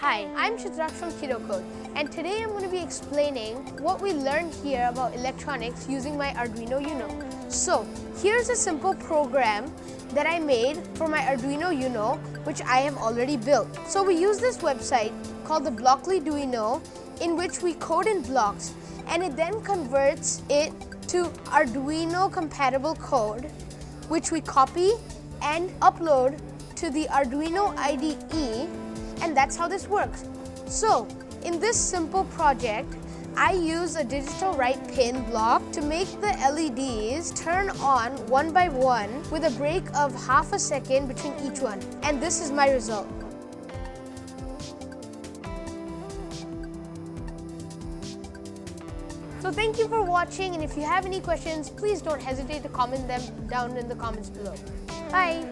Hi, I'm Chitraksh from Kidocode, and today I'm going to be explaining what we learned here about electronics using my Arduino Uno. So, here's a simple program that I made for my Arduino Uno, which I have already built. So we use this website called the Arduino, in which we code in blocks, and it then converts it to Arduino compatible code, which we copy and upload to the Arduino IDE, and that's how this works. So, in this simple project, I use a digital write pin block to make the LEDs turn on one by one with a break of half a second between each one. And this is my result. So thank you for watching, and if you have any questions, please don't hesitate to comment them down in the comments below. Bye!